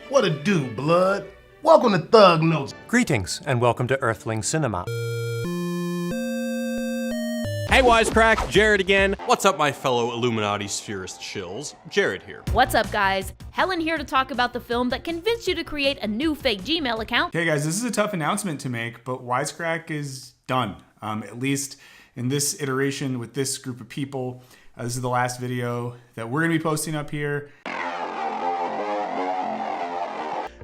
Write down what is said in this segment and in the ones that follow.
What it do, blood? Welcome to Thug Notes. Greetings, and welcome to Earthling Cinema. Hey Wisecrack, Jared again. What's up my fellow Illuminati spherist shills? Jared here. What's up, guys? Helen here to talk about the film that convinced you to create a new fake Gmail account. Okay guys, this is a tough announcement to make, but Wisecrack is done. At least in this iteration with this group of people. This is the last video that we're gonna be posting up here.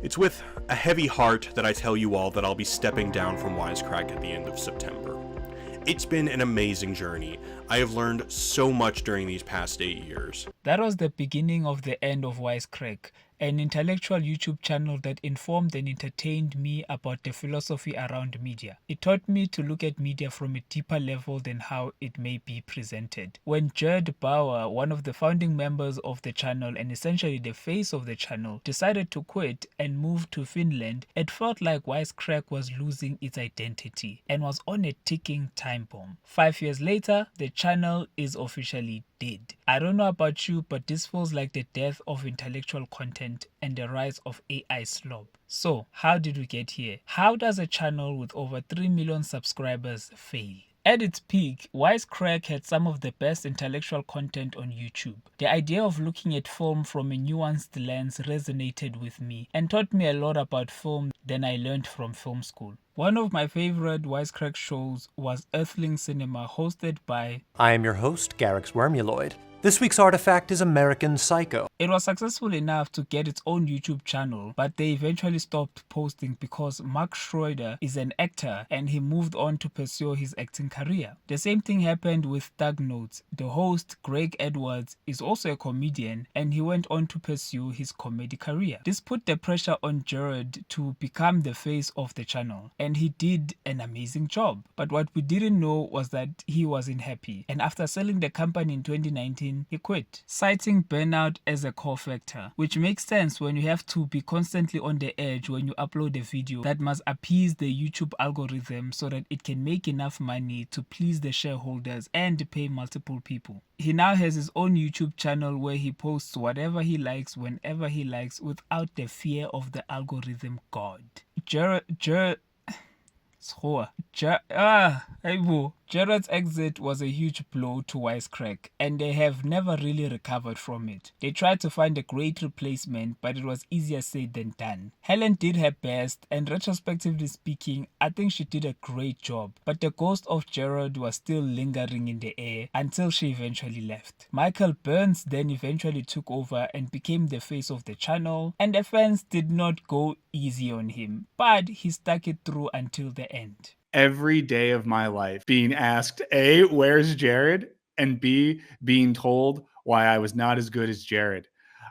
It's with a heavy heart that I tell you all that I'll be stepping down from Wisecrack at the end of September. It's been an amazing journey. I have learned so much during these past 8 years. That was the beginning of the end of Wisecrack, an intellectual YouTube channel that informed and entertained me about the philosophy around media. It taught me to look at media from a deeper level than how it may be presented. When Jared Bauer, one of the founding members of the channel and essentially the face of the channel, decided to quit and move to Finland, it felt like Wisecrack was losing its identity and was on a ticking time bomb. 5 years later, the channel is officially dead. I don't know about you, but this feels like the death of intellectual content and the rise of AI slop. So, how did we get here? How does a channel with over 3 million subscribers fail? At its peak, Wisecrack had some of the best intellectual content on YouTube. The idea of looking at film from a nuanced lens resonated with me and taught me a lot about film than I learned from film school. One of my favorite Wisecrack shows was Earthling Cinema, hosted by... I am your host, Garrix Wormuloid. This week's artifact is American Psycho. It was successful enough to get its own YouTube channel, but they eventually stopped posting because Mark Schroeder is an actor and he moved on to pursue his acting career. The same thing happened with Thug Notes. The host, Greg Edwards, is also a comedian and he went on to pursue his comedy career. This put the pressure on Jared to become the face of the channel, and he did an amazing job. But what we didn't know was that he wasn't happy, and after selling the company in 2019, he quit, citing burnout as a core factor, which makes sense when you have to be constantly on the edge when you upload a video that must appease the YouTube algorithm so that it can make enough money to please the shareholders and pay multiple people. He now has his own YouTube channel where he posts whatever he likes whenever he likes without the fear of the algorithm god. Jared's exit was a huge blow to Wisecrack, and they have never really recovered from it. They tried to find a great replacement, but it was easier said than done. Helen did her best, and retrospectively speaking, I think she did a great job, but the ghost of Jared was still lingering in the air until she eventually left. Michael Burns then eventually took over and became the face of the channel, and the fans did not go easy on him, but he stuck it through until the end. Every day of my life being asked, A, where's Jared? And B, being told why I was not as good as Jared.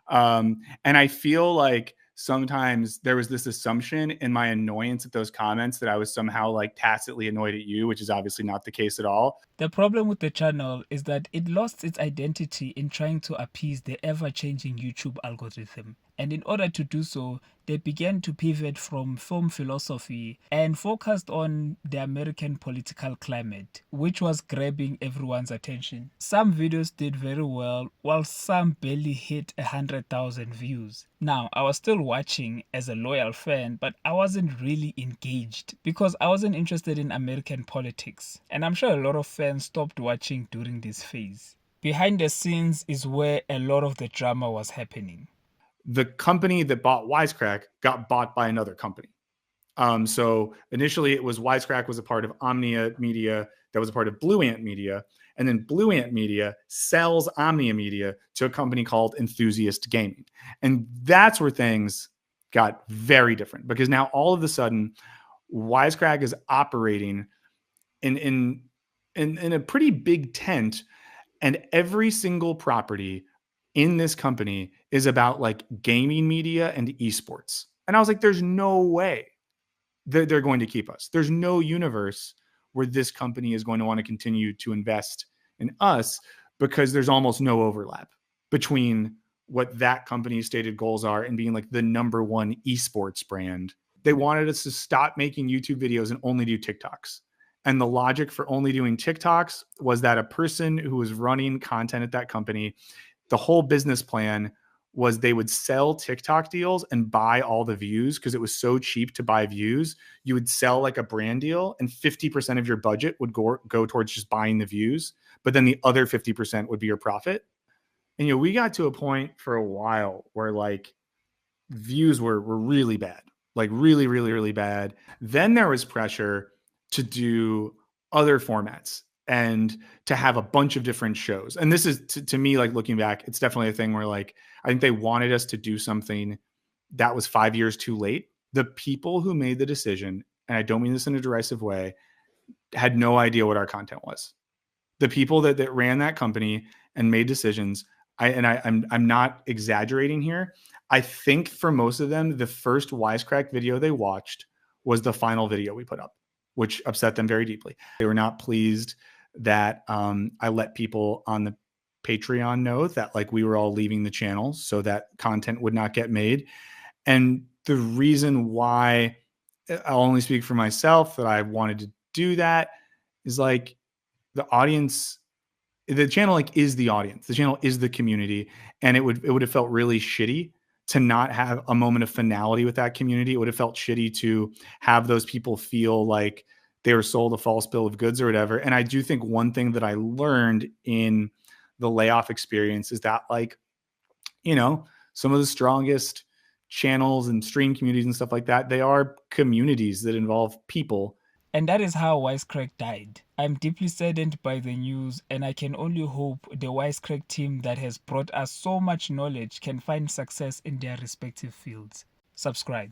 And I feel like sometimes there was this assumption in my annoyance at those comments that I was somehow like tacitly annoyed at you, which is obviously not the case at all. The problem with the channel is that it lost its identity in trying to appease the ever-changing YouTube algorithm. And in order to do so, they began to pivot from film philosophy and focused on the American political climate, which was grabbing everyone's attention. Some videos did very well, while some barely hit 100,000 views. Now, I was still watching as a loyal fan, but I wasn't really engaged because I wasn't interested in American politics. And I'm sure a lot of fans stopped watching during this phase. Behind the scenes is where a lot of the drama was happening. The company that bought Wisecrack got bought by another company. So initially it was Wisecrack was a part of Omnia Media that was a part of Blue Ant Media. And then Blue Ant Media sells Omnia Media to a company called Enthusiast Gaming. And that's where things got very different because now all of a sudden Wisecrack is operating in a pretty big tent, and every single property in this company is about like gaming media and esports. And I was like, there's no way that they're going to keep us. There's no universe where this company is going to want to continue to invest in us because there's almost no overlap between what that company's stated goals are and being like the #1 esports brand. They wanted us to stop making YouTube videos and only do TikToks. And the logic for only doing TikToks was that a person who was running content at that company, the whole business plan was they would sell TikTok deals and buy all the views because it was so cheap to buy views. You would sell like a brand deal and 50% of your budget would go towards just buying the views. But then the other 50% would be your profit. And, you know, we got to a point for a while where like views were really bad, like really, really, really bad. Then there was pressure to do other formats and to have a bunch of different shows. And this is to me, like looking back, it's definitely a thing where like, I think they wanted us to do something that was 5 years too late. The people who made the decision, and I don't mean this in a derisive way, had no idea what our content was. The people that ran that company and made decisions, I'm not exaggerating here. I think for most of them, the first Wisecrack video they watched was the final video we put up, which upset them very deeply. They were not pleased that I let people on the Patreon know that like we were all leaving the channel so that content would not get made. And the reason why, I'll only speak for myself, that I wanted to do that is like the audience, the channel like is the audience, the channel is the community. And it would have felt really shitty to not have a moment of finality with that community. It would have felt shitty to have those people feel like they were sold a false bill of goods or whatever. And I do think one thing that I learned in the layoff experience is that, like, you know, some of the strongest channels and stream communities and stuff like that, they are communities that involve people. And that is how Wisecrack died. I'm deeply saddened by the news, and I can only hope the Wisecrack team that has brought us so much knowledge can find success in their respective fields. Subscribe.